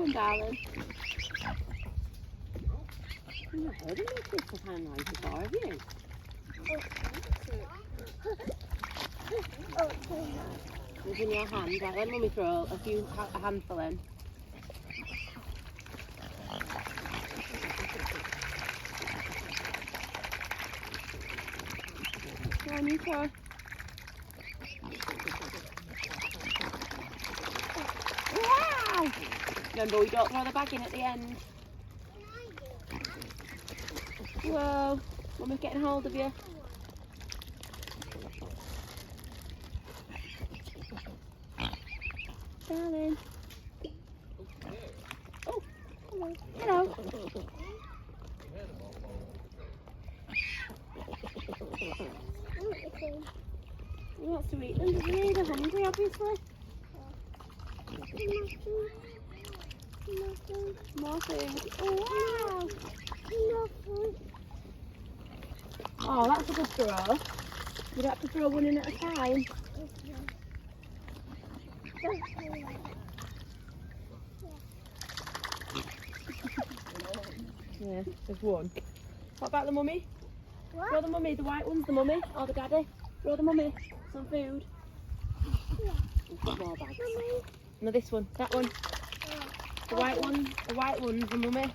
on, darling. You've not heard of this kind of noise before, have you? It's in your hand. Right, let Mummy throw a handful in. Go on, you throw. Wow! Remember, we don't throw the bag in at the end. Whoa, Mummy's getting hold of you. Darling. Oh, hello. Hello. He wants to eat them, doesn't he? They're hungry, obviously. More food. Oh, wow. Oh, that's a good throw. You don't have to throw one in at a time. Yeah, there's one. What about the mummy? What? Throw the mummy, the white one's the mummy, or the daddy. Throw the mummy some food. Yeah. More bags. Mummy. No, this one, that one. The white one's the mummy.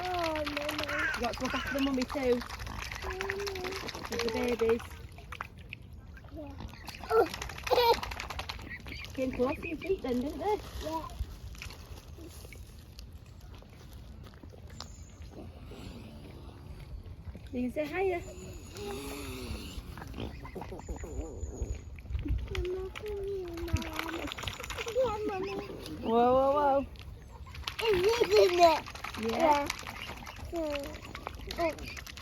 Oh, Mummy. You got to go back to the mummy too. With the babies. Yeah. Oh. Came close to your feet then, didn't they? Yeah. You can say hiya. Yeah, Mummy. Whoa, whoa, whoa. Isn't it? Yeah. Oh,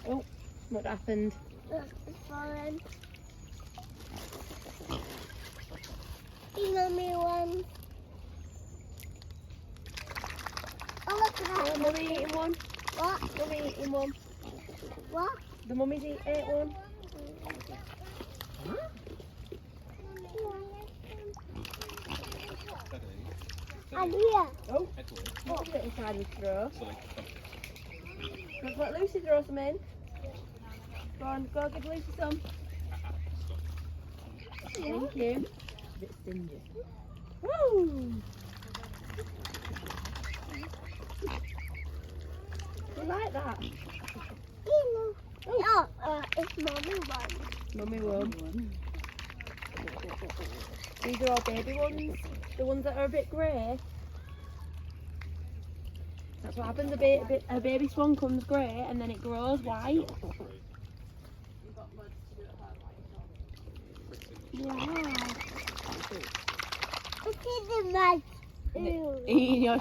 Oh, what happened? it's fallen. You know me one. Oh, look at Oh, that. mummy eating one. What? Mummy eating one. What? The mummy's ate one. And here. Oh, what's it inside his throw? Let's let Lucy throw some in. Go on, go give Lucy some. Thank you. A bit stingy. Woo! You like that? Oh, it's Mommy one. Mummy one. These are all baby ones. The ones that are a bit grey. That's what happens. A baby swan comes grey and then it grows white. Wow. Look at the mud. Eating your